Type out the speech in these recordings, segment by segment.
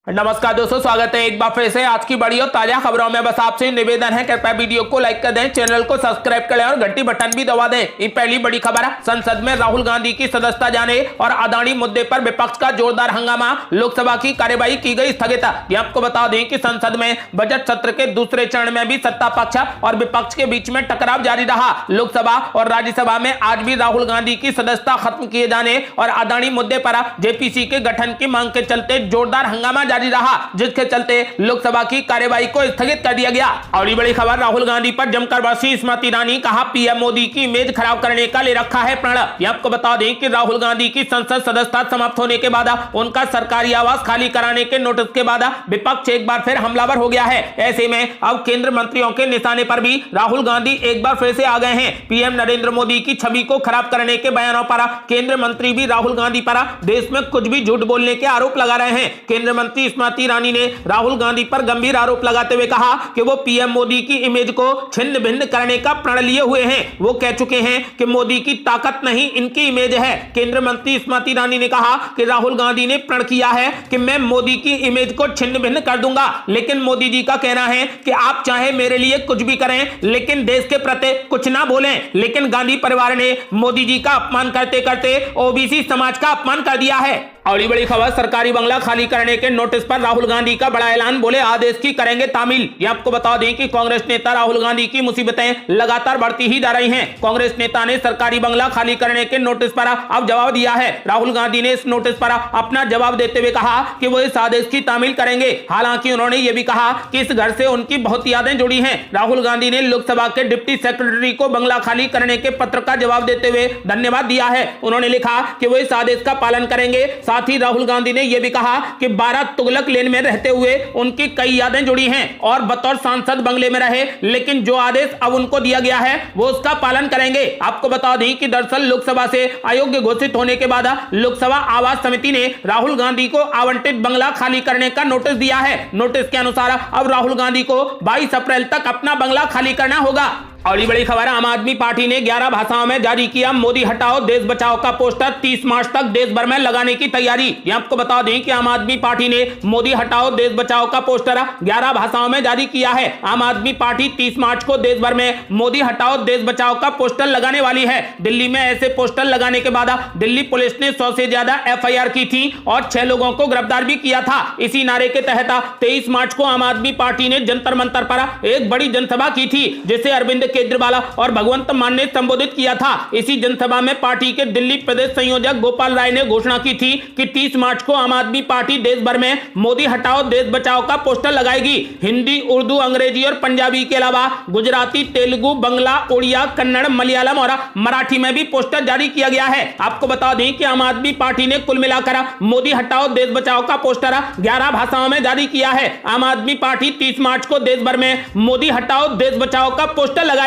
नमस्कार दोस्तों, स्वागत है एक बार फिर से आज की बड़ी और ताजा खबरों में। बस आपसे निवेदन है, कृपया वीडियो को लाइक कर दें, चैनल को सब्सक्राइब कर लें और घंटी बटन भी दबा दें। ये पहली बड़ी खबर है। संसद में राहुल गांधी की सदस्यता जाने और अदानी मुद्दे पर विपक्ष का जोरदार हंगामा, लोकसभा की कार्यवाही की गई स्थगित। ये आपको बता दें कि संसद में बजट सत्र के दूसरे चरण में भी सत्ता पक्ष और विपक्ष के बीच में टकराव जारी रहा। लोकसभा और राज्यसभा में आज भी राहुल गांधी की सदस्यता खत्म किए जाने और अदानी मुद्दे पर जेपीसी के गठन की मांग के चलते जोरदार हंगामा जारी रहा, जिसके चलते लोकसभा की कार्यवाही को स्थगित कर दिया गया। और ये बड़ी खबर, राहुल गांधी पर जमकर बरसी स्मृति ईरानी, कहा पीएम मोदी की इमेज खराब करने का ले रखा है प्रण। ये आपको बता दें कि राहुल गांधी की संसद सदस्यता समाप्त होने के बाद उनका सरकारी आवास खाली कराने के नोटिस के बाद विपक्ष एक बार फिर हमलावर हो गया है। ऐसे में अब केंद्र मंत्रियों के निशाने पर भी राहुल गांधी एक बार फिर से आ गए हैं। पीएम नरेंद्र मोदी की छवि को खराब करने के बयानों पर केंद्र मंत्री भी राहुल गांधी पर देश में कुछ भी झूठ बोलने के आरोप लगा रहे हैं। केंद्र मंत्री स्मृति ईरानी ने राहुल गांधी पर गंभीर आरोप लगाते हुए कहा कि वो पीएम मोदी की इमेज को छिन्न भिन्न करने का प्रण लिए हुए हैं। वो कह चुके हैं कि मोदी की ताकत नहीं, इनकी इमेज है। केंद्र मंत्री स्मृति ईरानी ने कहा कि राहुल गांधी ने प्रण किया है कि मैं मोदी की इमेज को छिन्न भिन्न कर दूंगा, लेकिन मोदी जी का कहना है कि आप चाहे मेरे लिए कुछ भी करें, लेकिन देश के प्रति कुछ ना बोलें। लेकिन गांधी परिवार ने मोदी जी का अपमान करते करते ओबीसी समाज का अपमान कर दिया है। और बड़ी खबर, सरकारी बंगला खाली करने के नोटिस पर राहुल गांधी का बड़ा ऐलान, बोले आदेश की करेंगे तामील। ये आपको बता दें कि कांग्रेस नेता राहुल गांधी की मुसीबतें लगातार बढ़ती ही जा रही हैं। कांग्रेस नेता ने सरकारी बंगला खाली करने के नोटिस पर अब जवाब दिया है। राहुल गांधी ने इस नोटिस पर अपना जवाब देते हुए कहा कि वो इस आदेश की तामील करेंगे। हालांकि उन्होंने ये भी कहा कि इस घर से उनकी बहुत यादें जुड़ी हैं। राहुल गांधी ने लोकसभा के डिप्टी सेक्रेटरी को बंगला खाली करने के पत्र का जवाब देते हुए धन्यवाद दिया है। उन्होंने लिखा कि वो इस आदेश का पालन करेंगे। साथ ही राहुल गांधी ने यह भी कहा कि 12 तुगलक लेन में रहते हुए उनकी कई यादें जुड़ी हैं और बतौर सांसद बंगले में रहे, लेकिन जो आदेश अब उनको दिया गया है वो उसका पालन करेंगे। आपको बता दें कि दरअसल लोकसभा से अयोग्य घोषित होने के बाद लोकसभा आवास समिति ने राहुल गांधी को आवंटित बंगला खाली करने का नोटिस दिया है। नोटिस के अनुसार अब राहुल गांधी को 22 अप्रैल तक अपना बंगला खाली करना होगा। और ये बड़ी खबर, आम आदमी पार्टी ने 11 भाषाओं में जारी किया मोदी हटाओ देश बचाओ का पोस्टर, 30 मार्च तक देश भर में लगाने की तैयारी। ये आपको बता दें कि आम आदमी पार्टी ने मोदी हटाओ देश बचाओ का पोस्टर 11 भाषाओं में जारी किया है। आम आदमी पार्टी 30 मार्च को देश भर में मोदी हटाओ देश बचाओ का पोस्टर लगाने वाली है। दिल्ली में ऐसे पोस्टर लगाने के बाद दिल्ली पुलिस ने 100 से ज्यादा FIR की थी और 6 लोगों को गिरफ्तार भी किया था। इसी नारे के तहत 23 मार्च को आम आदमी पार्टी ने जंतर मंतर पर एक बड़ी जनसभा की थी, जिसे अरविंद केजरीवाल और भगवंत मान ने संबोधित किया था। इसी जनसभा में पार्टी के दिल्ली प्रदेश संयोजक गोपाल राय ने घोषणा की थी कि 30 मार्च को आम आदमी पार्टी देश भर में मोदी हटाओ देश बचाओ का पोस्टर लगाएगी। हिंदी, उर्दू, अंग्रेजी और पंजाबी के अलावा गुजराती, तेलुगु, बंगला, उड़िया, कन्नड़, मलयालम और मराठी में भी पोस्टर जारी किया गया है। आपको बता दें कि आम आदमी पार्टी ने कुल मिलाकर मोदी हटाओ देश बचाओ का पोस्टर 11 भाषाओं में जारी किया है। आम आदमी पार्टी 30 मार्च को देश भर में मोदी हटाओ देश बचाओ का पोस्टर लगाएगी।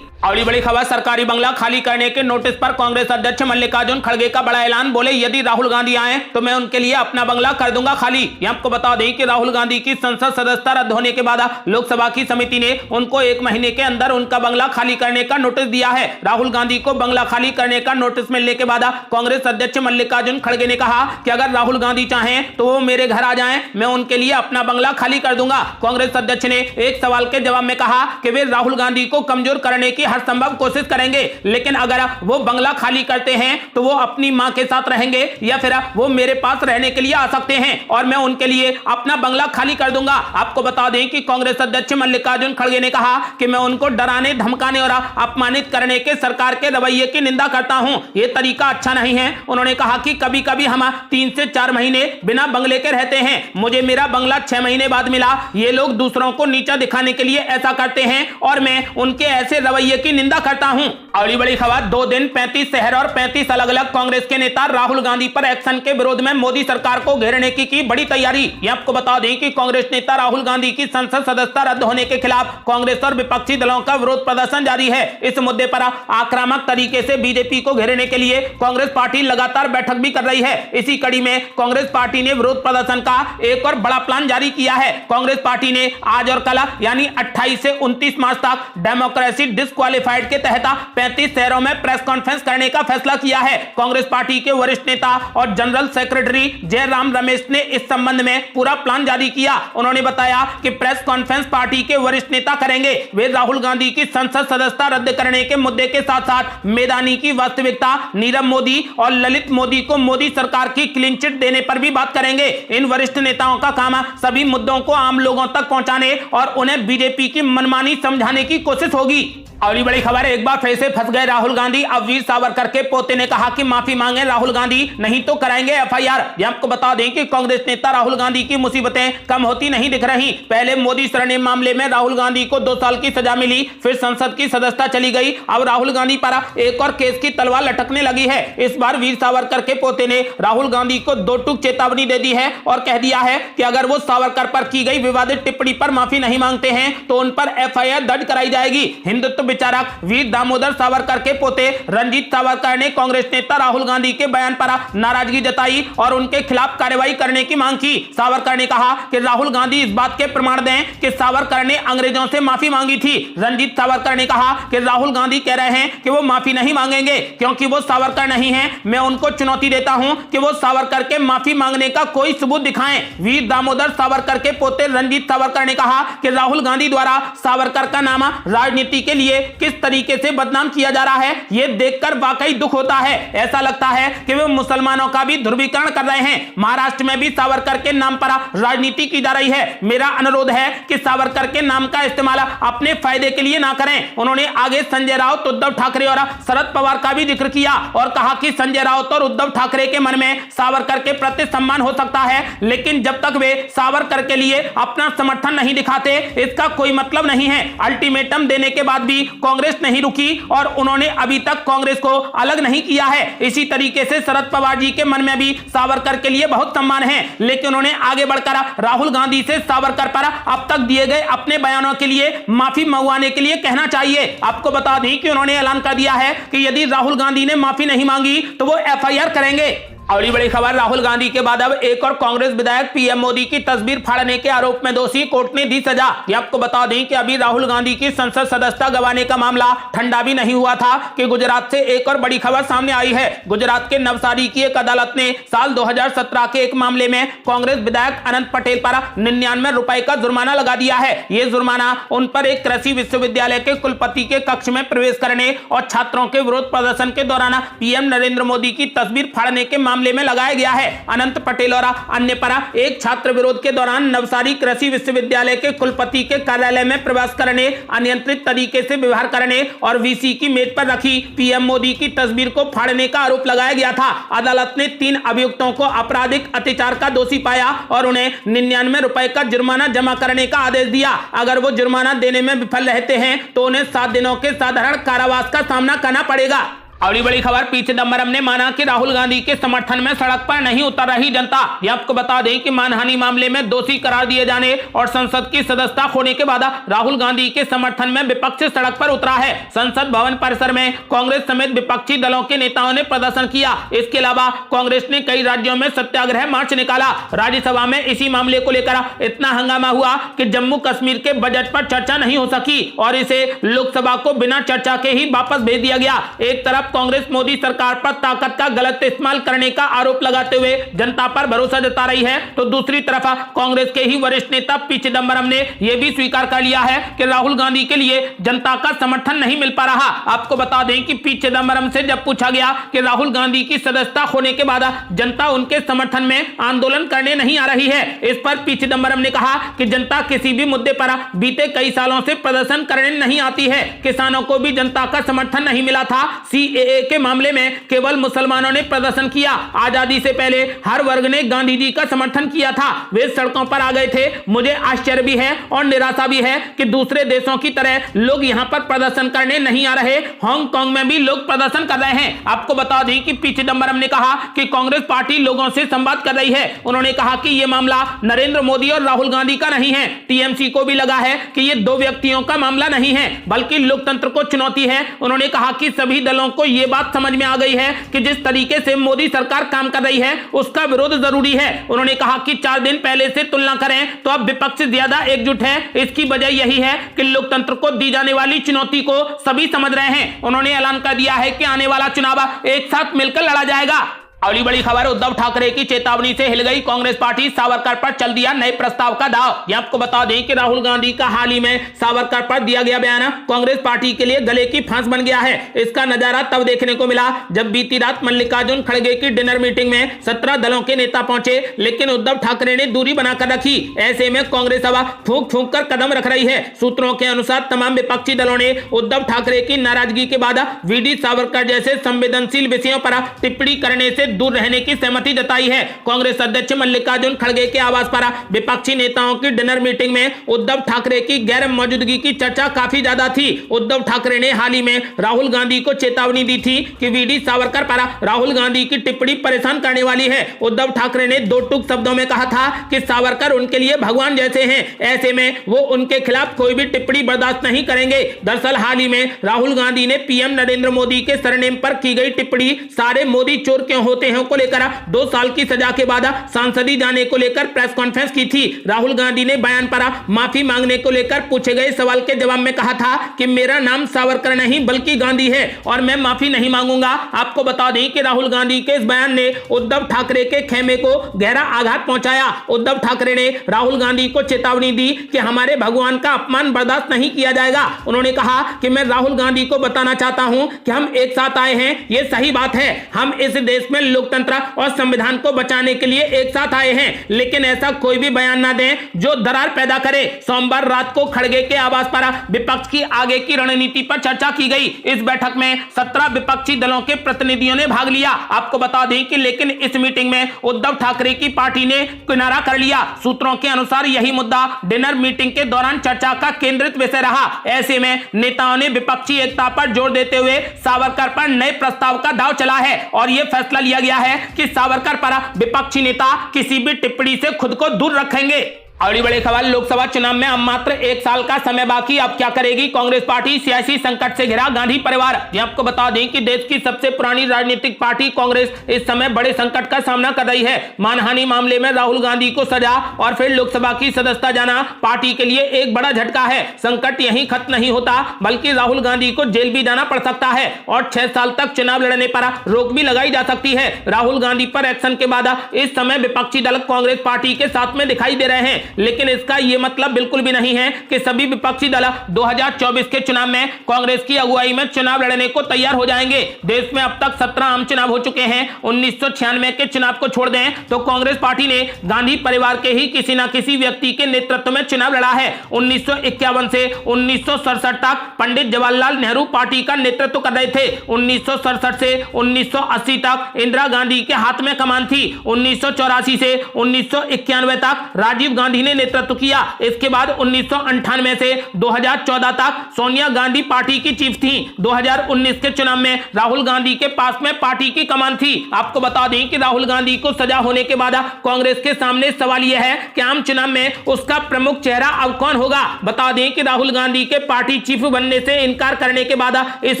और बड़ी खबर, सरकारी बंगला खाली करने के नोटिस पर कांग्रेस अध्यक्ष मल्लिकार्जुन खड़गे का बड़ा ऐलान, बोले यदि राहुल गांधी आए तो मैं उनके लिए अपना बंगला कर दूंगा खाली। ये आपको बता दें कि राहुल गांधी की संसद सदस्यता रद्द होने के बाद लोकसभा की समिति ने उनको 1 महीने के अंदर उनका बंगला खाली करने का नोटिस दिया है। राहुल गांधी को बंगला खाली करने का नोटिस मिलने के बाद कांग्रेस अध्यक्ष मल्लिकार्जुन खड़गे ने कहा कि अगर राहुल गांधी चाहें तो वो मेरे घर आ जाएं, मैं उनके लिए अपना बंगला खाली कर दूंगा। कांग्रेस अध्यक्ष ने एक सवाल के जवाब में कहा कि वे राहुल गांधी को कमजोर करने की हर संभव कोशिश करेंगे, लेकिन अगर वो बंगला खाली करते हैं तो वो अपनी मां के साथ रहेंगे या फिर वो मेरे पास रहने के लिए आ सकते हैं और मैं उनके लिए अपना बंगला खाली कर दूंगा। आपको बता दें कि कांग्रेस अध्यक्ष मल्लिकार्जुन खड़गे ने कहा कि मैं उनको डराने, धमकाने और अपमानित करने के सरकार के रवैये की निंदा करता हूं। ये तरीका अच्छा नहीं है। उन्होंने कहा कि कभी कभी हम 3 से 4 महीने बिना बंगले के रहते हैं। मुझे मेरा बंगला 6 महीने बाद मिला। ये लोग दूसरों को नीचा दिखाने के लिए ऐसा करते हैं और मैं उनके ऐसे रवैये की निंदा करता हूं। अगली बड़ी खबर, 2 दिन 35 शहर और 35 अलग अलग कांग्रेस के नेता राहुल गांधी पर एक्शन के विरोध में मोदी सरकार को घेरने की बड़ी तैयारी। ये आपको बता दें कि कांग्रेस नेता राहुल गांधी की संसद सदस्यता रद्द होने के खिलाफ कांग्रेस और विपक्षी दलों का विरोध प्रदर्शन जारी है। इस मुद्दे पर आक्रामक तरीके से बीजेपी को घेरने के लिए कांग्रेस पार्टी लगातार बैठक भी कर रही है। इसी कड़ी में कांग्रेस पार्टी ने विरोध प्रदर्शन का एक और बड़ा प्लान जारी किया है। कांग्रेस पार्टी ने आज और कल यानी 28 से 29 मार्च तक डेमोक्रेसी डिस्क्वालिफाई क्वालिफाइड के तहत 35 शहरों में प्रेस कॉन्फ्रेंस करने का फैसला किया है। कांग्रेस पार्टी के वरिष्ठ नेता और जनरल सेक्रेटरी जयराम रमेश ने इस संबंध में पूरा प्लान जारी किया। उन्होंने बताया कि प्रेस कॉन्फ्रेंस पार्टी के वरिष्ठ नेता करेंगे। वे राहुल गांधी की संसद सदस्यता रद्द करने के मुद्दे के साथ साथ मैदानी की वास्तविकता, नीरव मोदी और ललित मोदी को मोदी सरकार की क्लीन चिट देने पर भी बात करेंगे। इन वरिष्ठ नेताओं का काम सभी मुद्दों को आम लोगों तक पहुंचाने और उन्हें बीजेपी की मनमानी समझाने की कोशिश होगी। अगली बड़ी खबर, एक बार फिर से फंस गए राहुल गांधी। अब वीर सावरकर के पोते ने कहा कि माफी मांगे राहुल गांधी, नहीं तो कराएंगे एफआईआर। आपको बता दें कि कांग्रेस नेता राहुल गांधी की मुसीबतें कम होती नहीं दिख रही। पहले मोदी स्वर्णिम मामले में राहुल गांधी को 2 साल की सजा मिली, फिर संसद की सदस्यता चली गई। अब राहुल गांधी पर एक और केस की तलवार लटकने लगी है। इस बार वीर सावरकर के पोते ने राहुल गांधी को 2 टूक चेतावनी दे दी है और कह दिया है कि अगर वो सावरकर पर की गई विवादित टिप्पणी पर माफी नहीं मांगते हैं तो उन पर एफआईआर दर्ज कराई जाएगी। हिंदुत्व विचारक वीर दामोदर सावरकर के पोते रंजीत सावरकर ने कांग्रेस नेता राहुल गांधी के बयान पर नाराजगी जताई और उनके खिलाफ कार्रवाई करने की मांग की। सावरकर ने कहा कि राहुल गांधी इस बात के प्रमाण दें कि सावरकर ने अंग्रेजों से माफी मांगी थी। रंजीत सावरकर ने कहा कि राहुल गांधी कह रहे हैं कि वो माफी नहीं मांगेंगे क्योंकि वो सावरकर नहीं है। मैं उनको चुनौती देता हूं कि वो सावरकर के माफी मांगने का कोई सबूत दिखाएं। वीर दामोदर सावरकर के पोते रंजीत सावरकर ने कहा कि राहुल गांधी द्वारा सावरकर का नाम राजनीति के लिए किस तरीके से बदनाम किया जा रहा है, यह देखकर वाकई दुख होता है। ऐसा लगता है कि वे मुसलमानों का भी ध्रुवीकरण कर रहे हैं। महाराष्ट्र में भी सावरकर के नाम पर राजनीति की जा रही है। मेरा अनुरोध है कि सावरकर के नाम का इस्तेमाल अपने फायदे के लिए ना करें। उन्होंने आगे संजय राउत, उद्धव ठाकरे और शरद पवार का भी जिक्र किया और कहा कि संजय राउत और उद्धव ठाकरे के मन में सावरकर के प्रति सम्मान हो सकता है, लेकिन जब तक वे सावरकर के लिए अपना समर्थन नहीं दिखाते इसका कोई मतलब नहीं है। अल्टीमेटम देने के बाद भी कांग्रेस नहीं रुकी और उन्होंने अभी तक कांग्रेस को अलग नहीं किया है। इसी तरीके से शरद पवार जी के मन में भी सावरकर के लिए बहुत सम्मान है, लेकिन उन्होंने आगे बढ़कर राहुल गांधी से सावरकर पर अब तक दिए गए अपने बयानों के लिए माफी मंगवाने के लिए कहना चाहिए। आपको बता दें कि उन्होंने ऐलान कर दिया है कि यदि राहुल गांधी ने माफी नहीं मांगी तो वो एफआईआर करेंगे। अगली बड़ी खबर, राहुल गांधी के बाद अब एक और कांग्रेस विधायक पीएम मोदी की तस्वीर फाड़ने के आरोप में दोषी, कोर्ट ने दी सजा। आपको बता दें कि अभी राहुल गांधी की संसद सदस्यता गंवाने का मामला ठंडा भी नहीं हुआ था कि गुजरात से एक और बड़ी खबर सामने आई है। गुजरात के नवसारी की एक अदालत ने साल 2017 के एक मामले में कांग्रेस विधायक अनंत पटेल पर 99 रुपए का जुर्माना लगा दिया है। यह जुर्माना उन पर एक कृषि विश्वविद्यालय के कुलपति के कक्ष में प्रवेश करने और छात्रों के विरोध प्रदर्शन के दौरान पीएम नरेंद्र मोदी की तस्वीर फाड़ने के मामले में लगाया गया है। अनंत पटेल और अन्य पर एक छात्र विरोध के दौरान नवसारी कृषि विश्वविद्यालय के कुलपति के कार्यालय में प्रवेश करने, अनियंत्रित तरीके से व्यवहार करने और वीसी की मेज पर रखी पीएम मोदी की तस्वीर को फाड़ने का आरोप लगाया गया था। अदालत ने 3 अभियुक्तों को आपराधिक अत्याचार का दोषी पाया और उन्हें 99 रुपए का जुर्माना जमा करने का आदेश दिया। अगर वो जुर्माना देने में विफल रहते हैं तो उन्हें 7 दिनों के साधारण कारावास का सामना करना पड़ेगा। अगली बड़ी खबर, पी चिदंबरम ने माना कि राहुल गांधी के समर्थन में सड़क पर नहीं उतर रही जनता। ये आपको बता दें कि मानहानि मामले में दोषी करार दिए जाने और संसद की सदस्यता खोने के बाद राहुल गांधी के समर्थन में विपक्ष सड़क पर उतरा है। संसद भवन परिसर में कांग्रेस समेत विपक्षी दलों के नेताओं ने प्रदर्शन किया। इसके अलावा कांग्रेस ने कई राज्यों में सत्याग्रह मार्च निकाला। राज्यसभा में इसी मामले को लेकर इतना हंगामा हुआ कि जम्मू कश्मीर के बजट पर चर्चा नहीं हो सकी और इसे लोकसभा को बिना चर्चा के ही वापस भेज दिया गया। एक तरफ कांग्रेस मोदी सरकार पर ताकत का गलत इस्तेमाल करने का आरोप लगाते हुए जनता पर भरोसा जता रही है, तो दूसरी तरफ कांग्रेस के ही वरिष्ठ नेता पी चिदंबरम ने यह भी स्वीकार कर लिया है कि राहुल गांधी के लिए जनता का समर्थन नहीं मिल पा रहा। आपको बता दें कि पी चिदंबरम से जब पूछा गया कि राहुल गांधी की सदस्यता होने के बाद जनता उनके समर्थन में आंदोलन करने नहीं आ रही है, इस पर पी चिदंबरम ने कहा कि जनता किसी भी मुद्दे पर बीते कई सालों से प्रदर्शन करने नहीं आती है। किसानों को भी जनता का समर्थन नहीं मिला था। सीएए के मामले में केवल मुसलमानों ने प्रदर्शन किया। आजादी से पहले हर वर्ग ने गांधी जी का समर्थन किया था, वे सड़कों पर आ गए थे। मुझे आश्चर्य भी है और निराशा भी है कि दूसरे देशों की तरह लोग यहां पर प्रदर्शन करने नहीं आ रहे। हांगकांग में भी लोग प्रदर्शन कर रहे हैं। आपको बता दें कि पी चिदंबरम ने कहा कि कांग्रेस पार्टी लोगों से संवाद कर रही है। उन्होंने कहा कि यह मामला नरेंद्र मोदी और राहुल गांधी का नहीं है। टीएमसी को भी लगा है कि यह 2 व्यक्तियों का मामला नहीं है बल्कि लोकतंत्र को चुनौती है। उन्होंने कहा कि सभी दलों को ये बात समझ में आ गई है कि जिस तरीके से मोदी सरकार काम कर रही है उसका विरोध जरूरी है। उन्होंने कहा कि 4 दिन पहले से तुलना करें तो अब विपक्ष ज्यादा एकजुट है। इसकी वजह यही है कि लोकतंत्र को दी जाने वाली चुनौती को सभी समझ रहे हैं। उन्होंने ऐलान कर दिया है कि आने वाला चुनाव एक साथ मिलकर लड़ा जाएगा। अगली बड़ी खबर, उद्धव ठाकरे की चेतावनी से हिल गई कांग्रेस पार्टी, सावरकर पर चल दिया नए प्रस्ताव का दाव। ये आपको बता दें कि राहुल गांधी का हाल ही में सावरकर पर दिया गया बयान कांग्रेस पार्टी के लिए गले की फांस बन गया है। इसका नजारा तब देखने को मिला जब बीती रात मल्लिकार्जुन खड़गे की डिनर मीटिंग में 17 दलों के नेता पहुंचे, लेकिन उद्धव ठाकरे ने दूरी बनाकर रखी। ऐसे में कांग्रेस अब फूंक फूंक कर कदम रख रही है। सूत्रों के अनुसार तमाम विपक्षी दलों ने उद्धव ठाकरे की नाराजगी के बाद वीडी सावरकर जैसे संवेदनशील विषयों पर टिप्पणी करने से दूर रहने की सहमति जताई है। कांग्रेस अध्यक्ष मल्लिकार्जुन खड़गे के आवास पर विपक्षी नेताओं की डिनर मीटिंग में उद्धव ठाकरे की गैर मौजूदगी की चर्चा काफी ज्यादा थी। उद्धव ठाकरे ने हाल ही में राहुल गांधी को चेतावनी दी थी कि वीडी सावरकर पर राहुल गांधी की टिप्पणी परेशान करने वाली है। उद्धव ठाकरे ने 2 टूक शब्दों में कहा था कि सावरकर उनके लिए भगवान जैसे हैं, ऐसे में वो उनके खिलाफ कोई भी टिप्पणी बर्दाश्त नहीं करेंगे। दरअसल हाल ही में राहुल गांधी ने पीएम नरेंद्र मोदी के सरनेम पर की गई टिप्पणी सारे मोदी चोर क्यों होते हैं को लेकर 2 साल की सजा के बाद सांसदी जाने को लेकर प्रेस कॉन्फ्रेंस की थी। राहुल गांधी ने बयान पर माफी मांगने को लेकर पूछे गए सवाल के जवाब में कहा था कि मेरा नाम सावरकर नहीं बल्कि गांधी है और मैं माफी नहीं मांगूंगा। आपको बता दें कि राहुल गांधी के इस बयान ने उद्धव ठाकरे के खेमे को गहरा आघात पहुंचाया। उद्धव ठाकरे ने राहुल गांधी को चेतावनी दी कि हमारे भगवान का अपमान बर्दाश्त नहीं किया जाएगा। उन्होंने कहा कि मैं राहुल गांधी को बताना चाहता हूं कि हम एक साथ आए हैं, यह सही बात है। हम इस देश में लोकतंत्र और संविधान को बचाने के लिए एक साथ आए हैं, लेकिन ऐसा कोई भी बयान ना दें जो दरार पैदा करे। सोमवार रात को खड़गे के आवास पर विपक्ष की आगे की रणनीति पर चर्चा की गई। इस बैठक में 17 विपक्षी दलों के प्रतिनिधियों ने भाग लिया। आपको बता दें कि लेकिन इस मीटिंग में उद्धव ठाकरे की पार्टी ने किनारा कर लिया। सूत्रों के अनुसार यही मुद्दा डिनर मीटिंग के दौरान चर्चा का केंद्रित विषय रहा। ऐसे में नेताओं ने विपक्षी एकता पर जोर देते हुए सावरकर पर नए प्रस्ताव का दांव चला है और यह फैसला लिया गया है कि सावरकर पर विपक्षी नेता किसी भी टिप्पणी से खुद को दूर रखेंगे। अगली बड़ी खबर, लोकसभा चुनाव में अब मात्र 1 साल का समय बाकी, अब क्या करेगी कांग्रेस पार्टी, सियासी संकट से घिरा गांधी परिवार। आपको बता दें कि देश की सबसे पुरानी राजनीतिक पार्टी कांग्रेस इस समय बड़े संकट का सामना कर रही है। मानहानि मामले में राहुल गांधी को सजा और फिर लोकसभा की सदस्यता जाना पार्टी के लिए एक बड़ा झटका है। संकट यहीं खत्म नहीं होता बल्कि राहुल गांधी को जेल भी जाना पड़ सकता है और 6 साल तक चुनाव लड़ने पर रोक भी लगाई जा सकती है। राहुल गांधी पर एक्शन के बाद इस समय विपक्षी दल कांग्रेस पार्टी के साथ में दिखाई दे रहे हैं, लेकिन इसका यह मतलब बिल्कुल भी नहीं है कि सभी विपक्षी दल 2024 के चुनाव में कांग्रेस की अगुवाई में चुनाव लड़ने को तैयार हो जाएंगे। देश में अब तक 17 आम चुनाव हो चुके हैं। 1996 के चुनाव को छोड़ दें तो कांग्रेस पार्टी ने गांधी परिवार के ही किसी न किसी व्यक्ति के नेतृत्व में चुनाव लड़ा है। 1951 से 1967 तक पंडित जवाहरलाल नेहरू पार्टी का नेतृत्व कर रहे थे। 1967 से 1980 तक इंदिरा गांधी के हाथ में कमान थी। 1984 से 1991 तक राजीव गांधी ने नेतृत्व किया। इसके बाद 1998 से 2014 तक सोनिया गांधी पार्टी की चीफ थी। 2019 के चुनाव में राहुल गांधी के पास में पार्टी की कमान थी। आपको बता दें कि राहुल गांधी को सजा होने के बाद कांग्रेस के सामने सवाल यह है कि आम चुनाव में उसका प्रमुख चेहरा अब कौन होगा। बता दें कि राहुल गांधी के पार्टी चीफ बनने से इनकार करने के बाद इस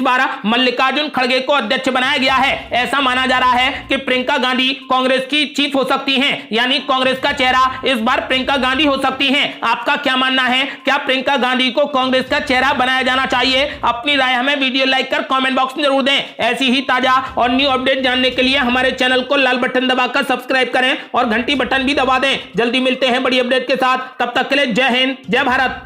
बार मल्लिकार्जुन खड़गे को अध्यक्ष बनाया गया है। ऐसा माना जा रहा है कि प्रियंका गांधी कांग्रेस की चीफ हो सकती हैं, यानी कांग्रेस का चेहरा इस बार प्रियंका गांधी हो सकती हैं। आपका क्या मानना है, क्या प्रियंका गांधी को कांग्रेस का चेहरा बनाया जाना चाहिए? अपनी राय हमें वीडियो लाइक कर कमेंट बॉक्स में जरूर दें। ऐसी ही ताजा और न्यू अपडेट जानने के लिए हमारे चैनल को लाल बटन दबाकर सब्सक्राइब करें और घंटी बटन भी दबा दें। जल्दी मिलते हैं बड़ी अपडेट के साथ, तब तक के लिए जय हिंद, जय भारत।